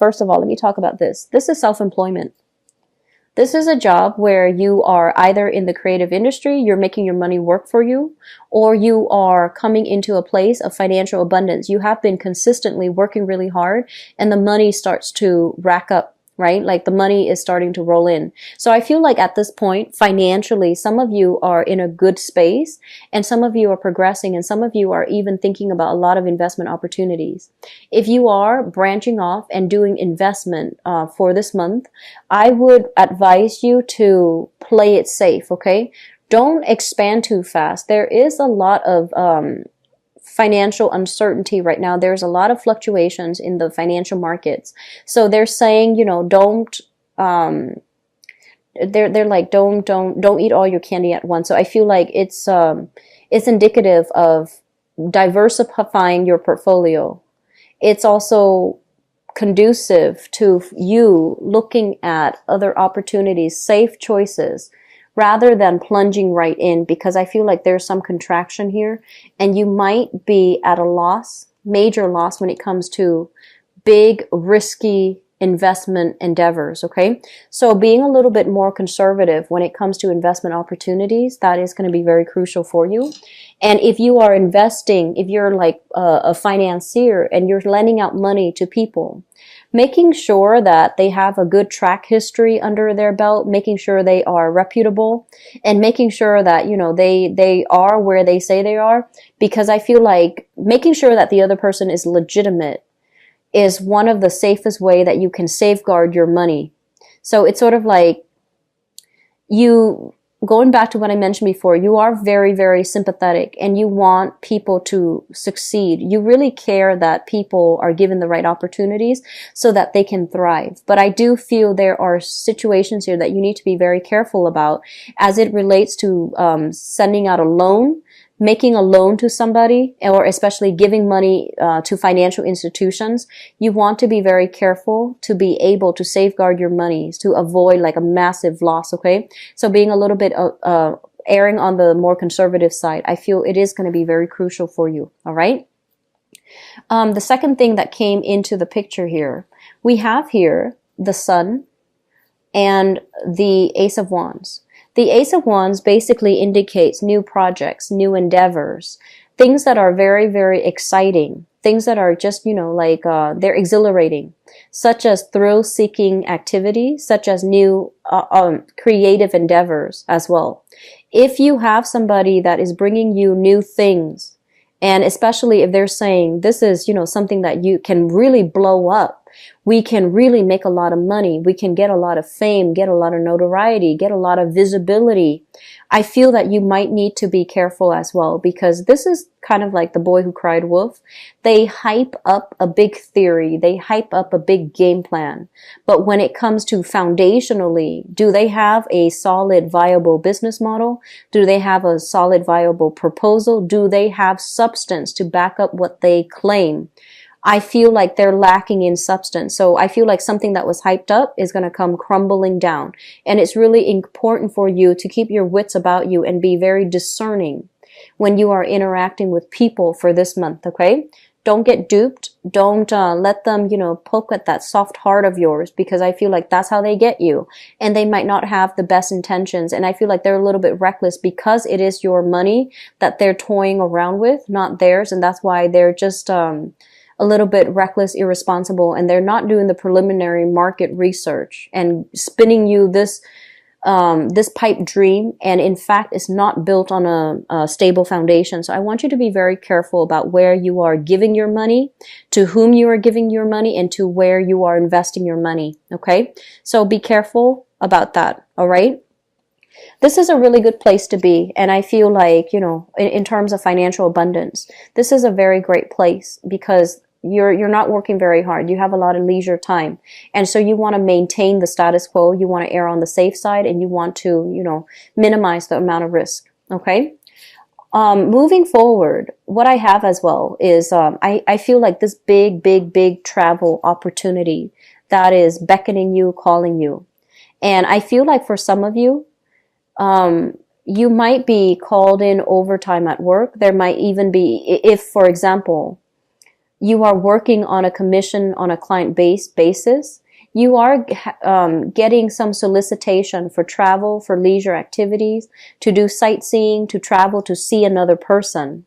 first of all, let me talk about this. This is self-employment. This is a job where you are either in the creative industry, you're making your money work for you, or you are coming into a place of financial abundance. You have been consistently working really hard and the money starts to rack up, right? Like the money is starting to roll in. So I feel like at this point, financially, some of you are in a good space and some of you are progressing and some of you are even thinking about a lot of investment opportunities. If you are branching off and doing investment for this month, I would advise you to play it safe, okay? Don't expand too fast. There is a lot of financial uncertainty right now. There's a lot of fluctuations in the financial markets. So they're saying, you know, don't they're like don't eat all your candy at once. So I feel like it's indicative of diversifying your portfolio. It's also conducive to you looking at other opportunities, safe choices, rather than plunging right in, because I feel like there's some contraction here and you might be at a loss, major loss when it comes to big, risky investment endeavors, okay? So being a little bit more conservative when it comes to investment opportunities, that is going to be very crucial for you. And if you are investing, if you're like a financier and you're lending out money to people, making sure that they have a good track history under their belt, making sure they are reputable, and making sure that, you know, they are where they say they are, because I feel like making sure that the other person is legitimate is one of the safest way that you can safeguard your money. So it's sort of like you, going back to what I mentioned before, you are very, very sympathetic and you want people to succeed. You really care that people are given the right opportunities so that they can thrive. But I do feel there are situations here that you need to be very careful about as it relates to sending out a loan, making a loan to somebody, or especially giving money to financial institutions. You want to be very careful to be able to safeguard your money to avoid like a massive loss, okay? So being a little bit erring on the more conservative side, I feel it is going to be very crucial for you, all right? The second thing that came into the picture here, we have here the Sun and the Ace of Wands. The Ace of Wands basically indicates new projects, new endeavors, things that are very, very exciting, things that are just, you know, like they're exhilarating, such as thrill-seeking activity, such as new creative endeavors as well. If you have somebody that is bringing you new things, and especially if they're saying this is, you know, something that you can really blow up, we can really make a lot of money, we can get a lot of fame, get a lot of notoriety, get a lot of visibility, I feel that you might need to be careful as well, because this is kind of like the boy who cried wolf. They hype up a big theory, they hype up a big game plan, but when it comes to foundationally, do they have a solid, viable business model? Do they have a solid, viable proposal? Do they have substance to back up what they claim? I feel like they're lacking in substance. So I feel like something that was hyped up is going to come crumbling down. And it's really important for you to keep your wits about you and be very discerning when you are interacting with people for this month, okay? Don't get duped. Don't let them, you know, poke at that soft heart of yours, because I feel like that's how they get you. And they might not have the best intentions. And I feel like they're a little bit reckless because it is your money that they're toying around with, not theirs. And that's why they're just a little bit reckless, irresponsible, and they're not doing the preliminary market research and spinning you this pipe dream, and in fact it's not built on a stable foundation. So I want you to be very careful about where you are giving your money, to whom you are giving your money, and to where you are investing your money, okay? So be careful about that, all right? This is a really good place to be, and I feel like, you know, in terms of financial abundance, this is a very great place because you're not working very hard. You have a lot of leisure time. And so you want to maintain the status quo. You want to err on the safe side, and you want to, you know, minimize the amount of risk. Okay. Moving forward, what I have as well is, I feel like this big travel opportunity that is beckoning you, calling you. And I feel like for some of you, you might be called in overtime at work. There might even be, if, for example, you are working on a commission on a client-based basis. You are getting some solicitation for travel, for leisure activities, to do sightseeing, to travel, to see another person.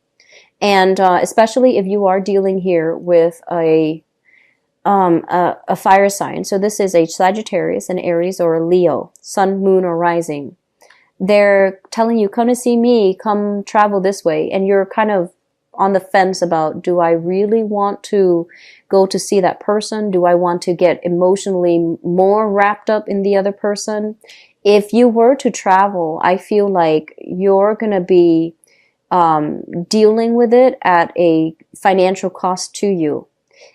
And especially if you are dealing here with a fire sign. So this is a Sagittarius, an Aries, or a Leo, sun, moon, or rising. They're telling you, come to see me, come travel this way. And you're kind of on the fence about, do I really want to go to see that person? Do I want to get emotionally more wrapped up in the other person? If you were to travel, I feel like you're going to be dealing with it at a financial cost to you.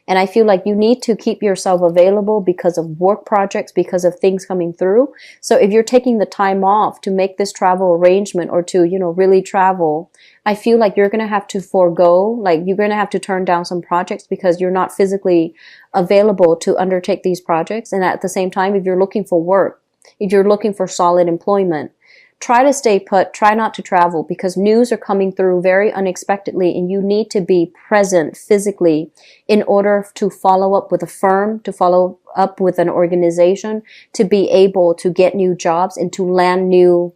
And I feel like you need to keep yourself available because of work projects, because of things coming through. So if you're taking the time off to make this travel arrangement or to, really travel, I feel like you're going to have to forego, like you're going to have to turn down some projects because you're not physically available to undertake these projects. And at the same time, if you're looking for work, if you're looking for solid employment, try to stay put, try not to travel because news are coming through very unexpectedly and you need to be present physically in order to follow up with a firm, to follow up with an organization, to be able to get new jobs and to land new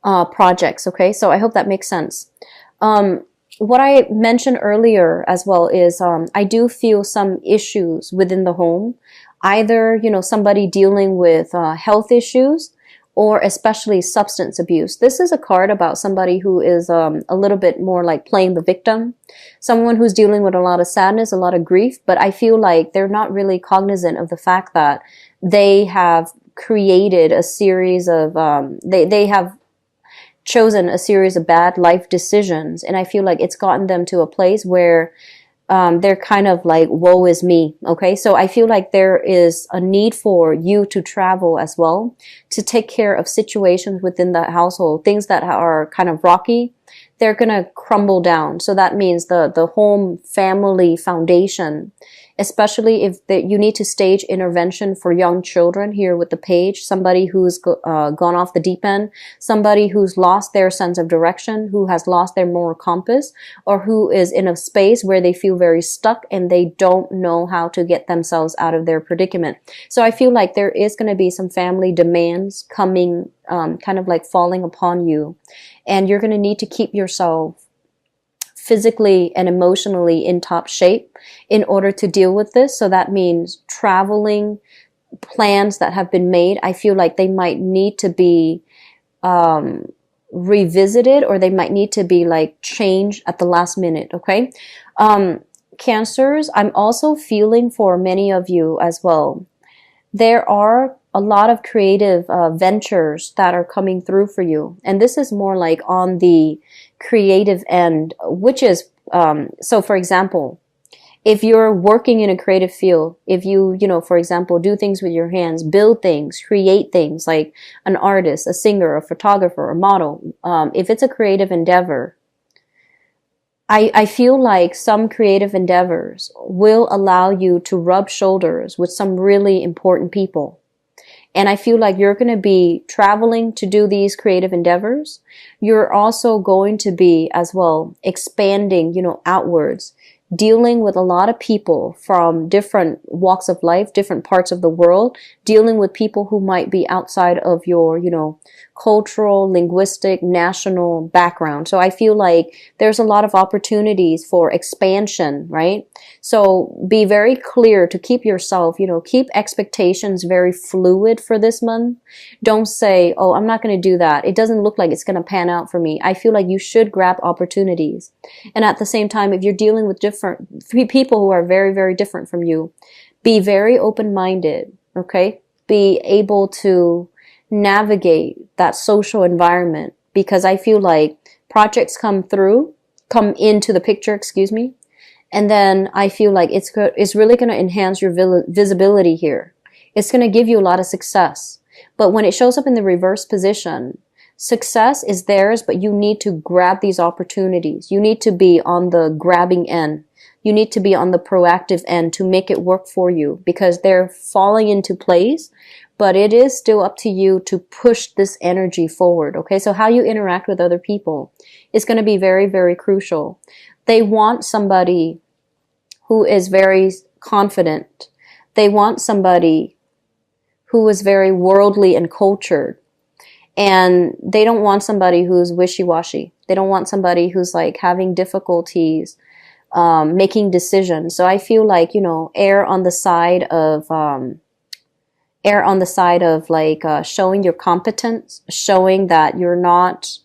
projects. Okay, so I hope that makes sense. What I mentioned earlier as well is I do feel some issues within the home, either, somebody dealing with health issues, or especially substance abuse. This is a card about somebody who is a little bit more like playing the victim, someone who's dealing with a lot of sadness, a lot of grief, but I feel like they're not really cognizant of the fact that they have created a series of, they have chosen a series of bad life decisions, and I feel like it's gotten them to a place where they're kind of like, woe is me. Okay. So I feel like there is a need for you to travel as well, to take care of situations within the household, things that are kind of rocky. They're going to crumble down. So that means the home family foundation, especially if you need to stage intervention for young children here with the page, somebody who's gone off the deep end, somebody who's lost their sense of direction, who has lost their moral compass, or who is in a space where they feel very stuck and they don't know how to get themselves out of their predicament. So I feel like there is going to be some family demands coming, kind of like falling upon you. And you're going to need to keep yourself physically and emotionally in top shape in order to deal with this. So that means traveling, plans that have been made, I feel like they might need to be revisited, or they might need to be like changed at the last minute. Okay. Cancers, I'm also feeling for many of you as well. There are a lot of creative ventures that are coming through for you. And this is more like on the creative end, which is, so for example, if you're working in a creative field, if you, for example, do things with your hands, build things, create things like an artist, a singer, a photographer, a model, if it's a creative endeavor, I feel like some creative endeavors will allow you to rub shoulders with some really important people. And I feel like you're going to be traveling to do these creative endeavors. You're also going to be as well expanding, outwards, dealing with a lot of people from different walks of life, different parts of the world, dealing with people who might be outside of your, cultural, linguistic, national background. So I feel like there's a lot of opportunities for expansion, right? So be very clear to keep yourself, keep expectations very fluid for this month. Don't say, oh, I'm not going to do that. It doesn't look like it's going to pan out for me. I feel like you should grab opportunities. And at the same time, if you're dealing with different people who are very, very different from you, be very open-minded, okay? Be able to navigate that social environment, because I feel like projects come into the picture, and then I feel like it's really going to enhance your visibility here. It's going to give you a lot of success. But when it shows up in the reverse position, success is theirs, but you need to grab these opportunities. You need to be on the grabbing end. You need to be on the proactive end to make it work for you, because they're falling into place, but it is still up to you to push this energy forward. Okay, so how you interact with other people is going to be very, very crucial. They want somebody who is very confident. They want somebody who is very worldly and cultured. And they don't want somebody who's wishy-washy. They don't want somebody who's like having difficulties making decisions. So I feel like, you know, err on the side of like showing your competence, showing that you're not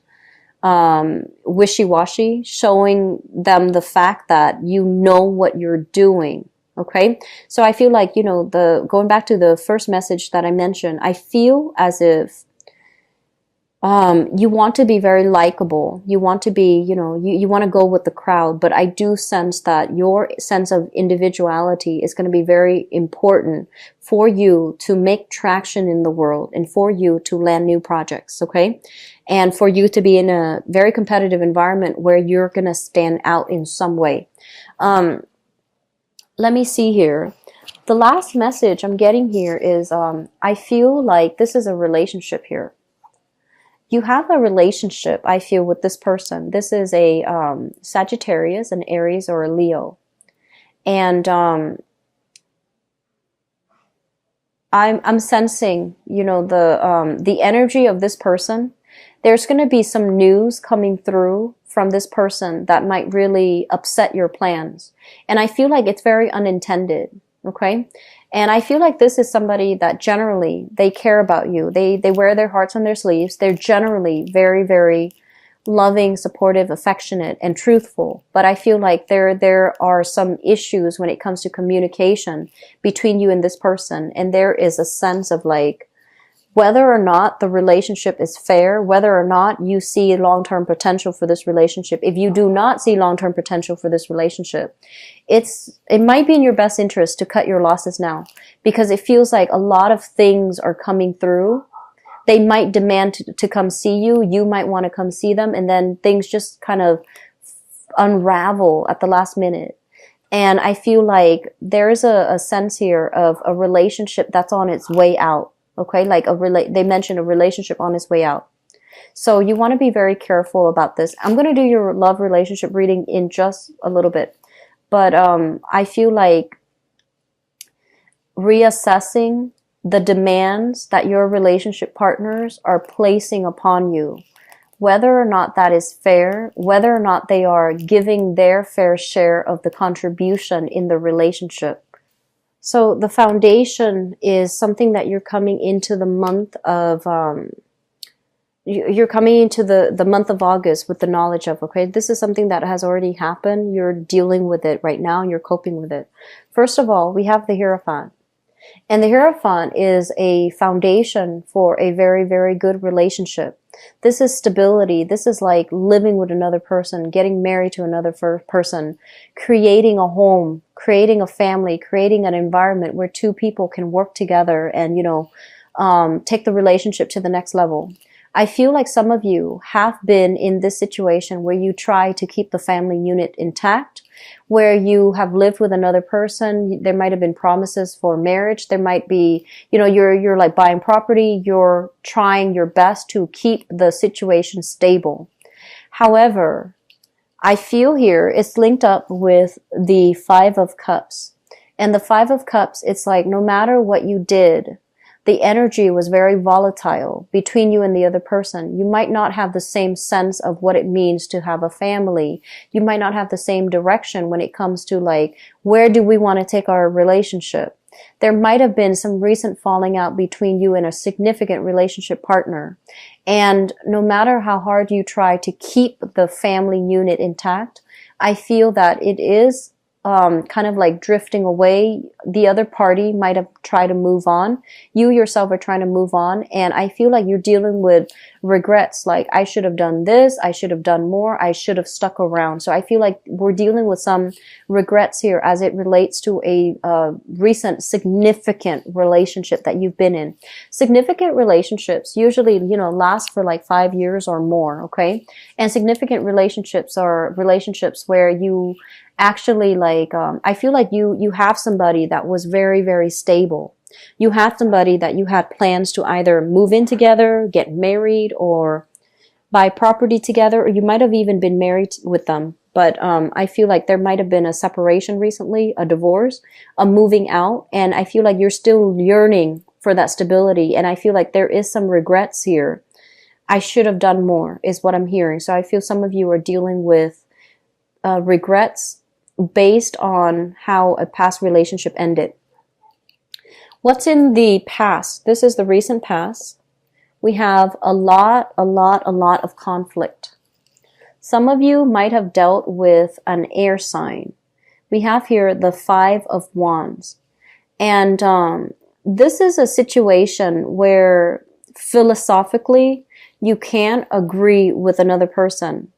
wishy-washy, showing them the fact that you know what you're doing. Okay, so I feel like, you know, going back to the first message that I mentioned, I feel as if you want to be very likable. You want to be, you know, you want to go with the crowd, but I do sense that your sense of individuality is going to be very important for you to make traction in the world and for you to land new projects, okay? And for you to be in a very competitive environment where you're going to stand out in some way. Let me see here. The last message I'm getting here is, I feel like this is a relationship here. You have a relationship, I feel, with this person. This is a Sagittarius, an Aries, or a Leo. And I'm sensing, you know, the energy of this person. There's going to be some news coming through from this person that might really upset your plans. And I feel like it's very unintended, okay? And I feel like this is somebody that generally, they care about you. They wear their hearts on their sleeves. They're generally very, very loving, supportive, affectionate, and truthful. But I feel like there are some issues when it comes to communication between you and this person. And there is a sense of like, whether or not the relationship is fair, whether or not you see long-term potential for this relationship. If you do not see long-term potential for this relationship, it might be in your best interest to cut your losses now, because it feels like a lot of things are coming through. They might demand to come see you. You might want to come see them, and then things just kind of unravel at the last minute. And I feel like there's a sense here of a relationship that's on its way out. Okay, like they mentioned a relationship on its way out. So you want to be very careful about this. I'm going to do your love relationship reading in just a little bit. But I feel like reassessing the demands that your relationship partners are placing upon you, whether or not that is fair, whether or not they are giving their fair share of the contribution in the relationship. So the foundation is something that you're coming into the month of, you're coming into the month of August with the knowledge of, okay, this is something that has already happened. You're dealing with it right now and you're coping with it. First of all, we have the Hierophant. And the Hierophant is a foundation for a very, very good relationship. This is stability. This is like living with another person, getting married to another person, creating a home, creating a family, creating an environment where two people can work together and, you know, take the relationship to the next level. I feel like some of you have been in this situation where you try to keep the family unit intact, where you have lived with another person. There might have been promises for marriage. There might be, you know, you're like buying property. You're trying your best to keep the situation stable. However, I feel here it's linked up with the Five of Cups. And the Five of Cups, it's like no matter what you did, the energy was very volatile between you and the other person. You might not have the same sense of what it means to have a family. You might not have the same direction when it comes to like, where do we want to take our relationship? There might have been some recent falling out between you and a significant relationship partner. And no matter how hard you try to keep the family unit intact, I feel that it is kind of like drifting away. The other party might have tried to move on. You yourself are trying to move on. And I feel like you're dealing with regrets. Like, I should have done this. I should have done more. I should have stuck around. So I feel like we're dealing with some regrets here as it relates to a recent significant relationship that you've been in. Significant relationships usually, you know, last for like 5 years or more. Okay. And significant relationships are relationships where you actually like, I feel like you have somebody that was very, very stable. You have somebody that you had plans to either move in together, get married, or buy property together, or you might have even been married with them. but I feel like there might have been a separation recently, a divorce, a moving out, and I feel like you're still yearning for that stability, and I feel like there is some regrets here. I should have done more, is what I'm hearing. So I feel some of you are dealing with regrets based on how a past relationship ended. What's in the past? This is the recent past. We have a lot of conflict. Some of you might have dealt with an air sign. We have here the 5 of Wands. And this is a situation where philosophically you can't agree with another person.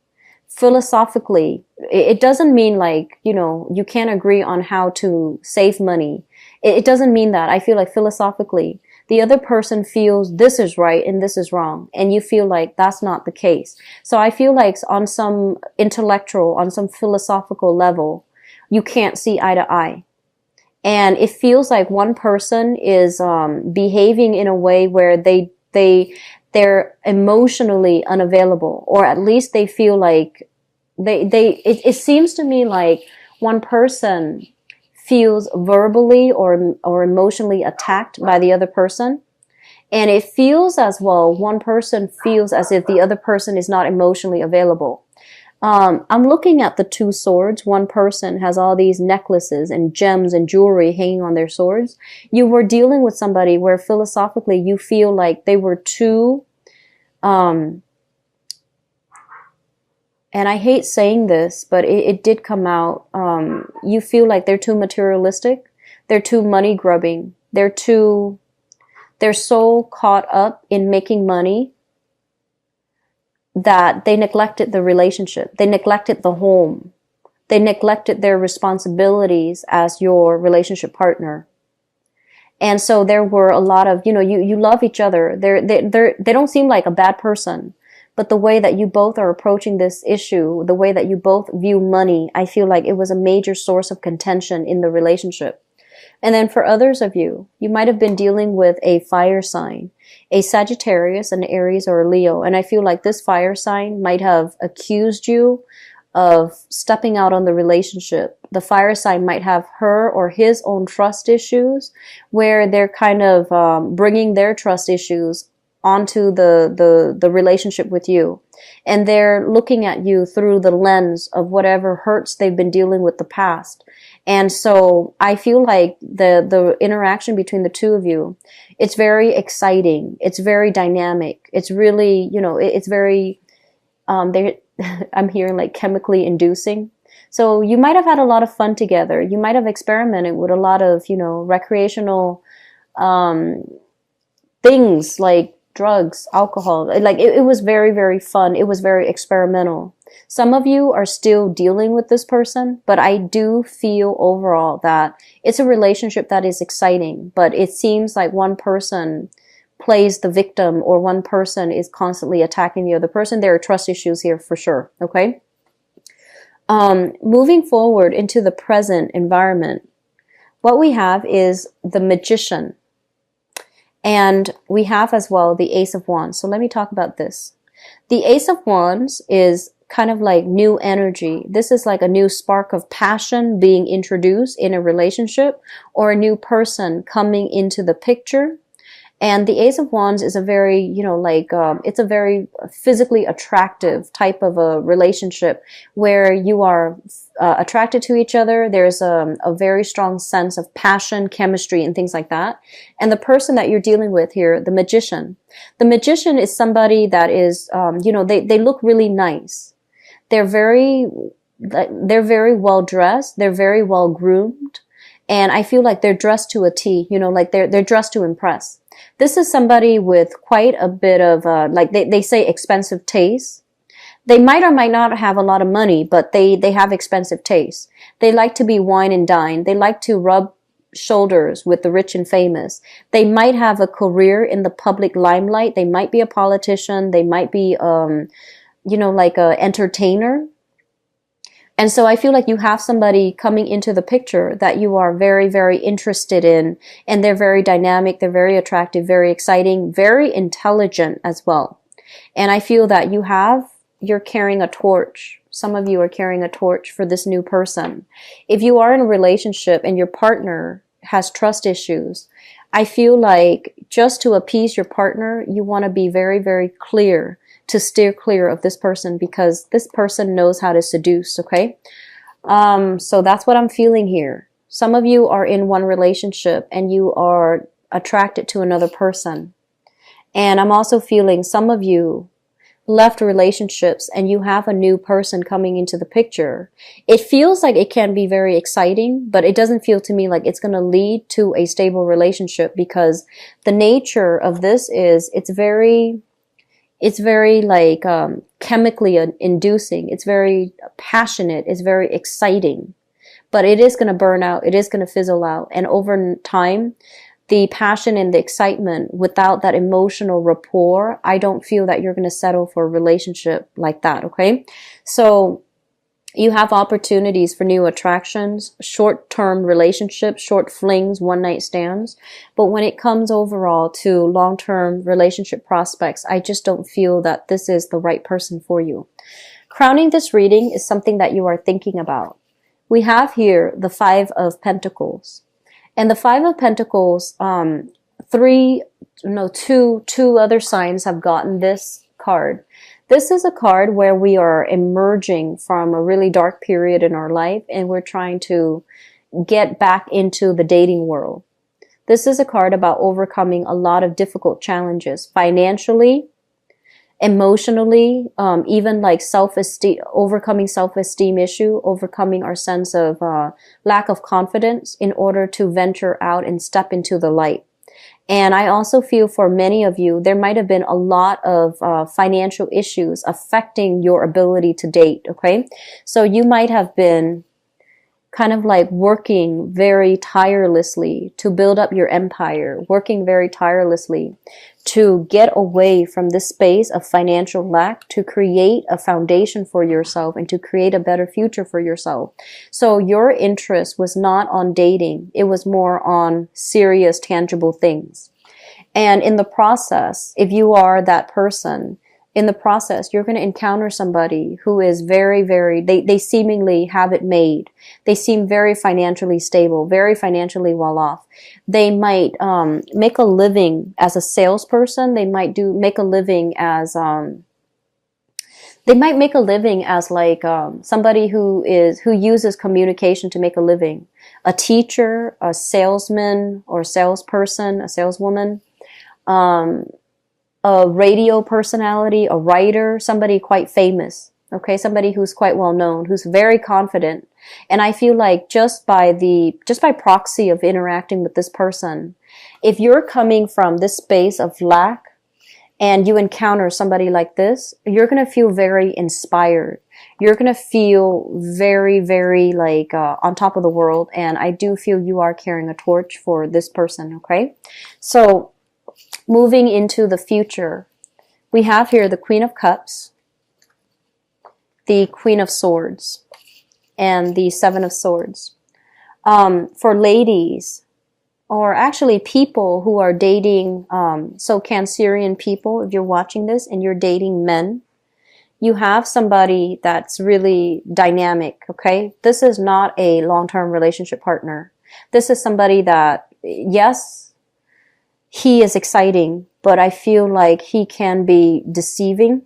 Philosophically, it doesn't mean like, you know, you can't agree on how to save money. It doesn't mean that. I feel like philosophically, the other person feels this is right and this is wrong, and you feel like that's not the case. So I feel like on some intellectual, on some philosophical level, you can't see eye to eye. And it feels like one person is behaving in a way where they're emotionally unavailable, or at least they feel like it seems to me like one person feels verbally or emotionally attacked by the other person. And it feels as well, one person feels as if the other person is not emotionally available. I'm looking at the 2 swords. One person has all these necklaces and gems and jewelry hanging on their swords. You were dealing with somebody where philosophically you feel like they were too, and I hate saying this, but it did come out. You feel like they're too materialistic. They're too money grubbing. They're so caught up in making money that they neglected the relationship. They neglected the home. They neglected their responsibilities as your relationship partner. And so there were a lot of, you know, you love each other. They don't seem like a bad person, but the way that you both are approaching this issue, the way that you both view money, I feel like it was a major source of contention in the relationship. And then for others of you, you might have been dealing with a fire sign, a Sagittarius, an Aries, or a Leo. And I feel like this fire sign might have accused you of stepping out on the relationship. The fire sign might have her or his own trust issues, where they're kind of bringing their trust issues onto the relationship with you. And they're looking at you through the lens of whatever hurts they've been dealing with the past. And so I feel like the interaction between the 2 of you, it's very exciting. It's very dynamic. It's really, you know, it's very, I'm hearing like chemically inducing. So you might have had a lot of fun together. You might have experimented with a lot of, you know, recreational, things like drugs, alcohol. Like it was very, very fun. It was very experimental. Some of you are still dealing with this person, but I do feel overall that it's a relationship that is exciting, but it seems like one person plays the victim or one person is constantly attacking the other person. There are trust issues here for sure. Okay. Moving forward into the present environment, what we have is the Magician. And we have as well the Ace of Wands. So let me talk about this. The Ace of Wands is kind of like new energy. This is like a new spark of passion being introduced in a relationship, or a new person coming into the picture. And the Ace of Wands is a very, you know, like, it's a very physically attractive type of a relationship where you are attracted to each other. There's a very strong sense of passion, chemistry, and things like that. And the person that you're dealing with here, the Magician. The Magician is somebody that is, you know, they look really nice. They're very well dressed. They're very well groomed. And I feel like they're dressed to a T, you know, like they're dressed to impress. This is somebody with quite a bit of, like they say expensive taste. They might or might not have a lot of money, but they have expensive taste. They like to be wine and dine. They like to rub shoulders with the rich and famous. They might have a career in the public limelight. They might be a politician. They might be, you know, like a entertainer. And so I feel like you have somebody coming into the picture that you are very, very interested in, and they're very dynamic, they're very attractive, very exciting, very intelligent as well. And I feel that you're carrying a torch. Some of you are carrying a torch for this new person. If you are in a relationship and your partner has trust issues, I feel like just to appease your partner, you want to be very, very clear to steer clear of this person because this person knows how to seduce, okay? So that's what I'm feeling here. Some of you are in one relationship and you are attracted to another person. And I'm also feeling some of you left relationships and you have a new person coming into the picture. It feels like it can be very exciting, but it doesn't feel to me like it's going to lead to a stable relationship because the nature of this is it's very like chemically inducing. It's very passionate. It's very exciting, but it is going to burn out. It is going to fizzle out. And over time, the passion and the excitement without that emotional rapport, I don't feel that you're going to settle for a relationship like that. Okay. So you have opportunities for new attractions, short-term relationships, short flings, one-night stands. But when it comes overall to long-term relationship prospects, I just don't feel that this is the right person for you. Crowning this reading is something that you are thinking about. We have here the Five of Pentacles. And the Five of Pentacles, two other signs have gotten this card. This is a card where we are emerging from a really dark period in our life and we're trying to get back into the dating world. This is a card about overcoming a lot of difficult challenges financially, emotionally, even like self-esteem, overcoming self-esteem issue, overcoming our sense of lack of confidence in order to venture out and step into the light. And I also feel for many of you, there might have been a lot of financial issues affecting your ability to date, okay? So you might have been kind of like working very tirelessly to build up your empire, working very tirelessly to get away from this space of financial lack, to create a foundation for yourself and to create a better future for yourself. So your interest was not on dating. It was more on serious, tangible things. And in the process, if you are that person, in the process, you're going to encounter somebody who is very, very, they seemingly have it made. They seem very financially stable, very financially well off. They might make a living as a salesperson. They might make a living as like somebody who uses communication to make a living. A teacher, a salesman or salesperson, a saleswoman. A radio personality, a writer, somebody quite famous, okay? Somebody who's quite well known, who's very confident. And I feel like just by proxy of interacting with this person, if you're coming from this space of lack and you encounter somebody like this, you're going to feel very inspired. You're going to feel very, very like on top of the world. And I do feel you are carrying a torch for this person, okay? So moving into the future, we have here the Queen of Cups, the Queen of Swords, and the Seven of Swords. For ladies, or actually people who are dating, so Cancerian people, if you're watching this and you're dating men, you have somebody that's really dynamic, okay? This is not a long-term relationship partner. This is somebody that, yes, he is exciting, but I feel like he can be deceiving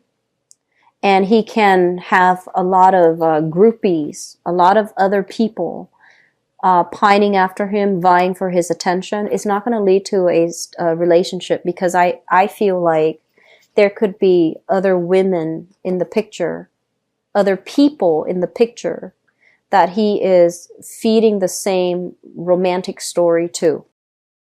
and he can have a lot of groupies, a lot of other people pining after him, vying for his attention. It's not going to lead to a relationship because I feel like there could be other women in the picture, other people in the picture that he is feeding the same romantic story to.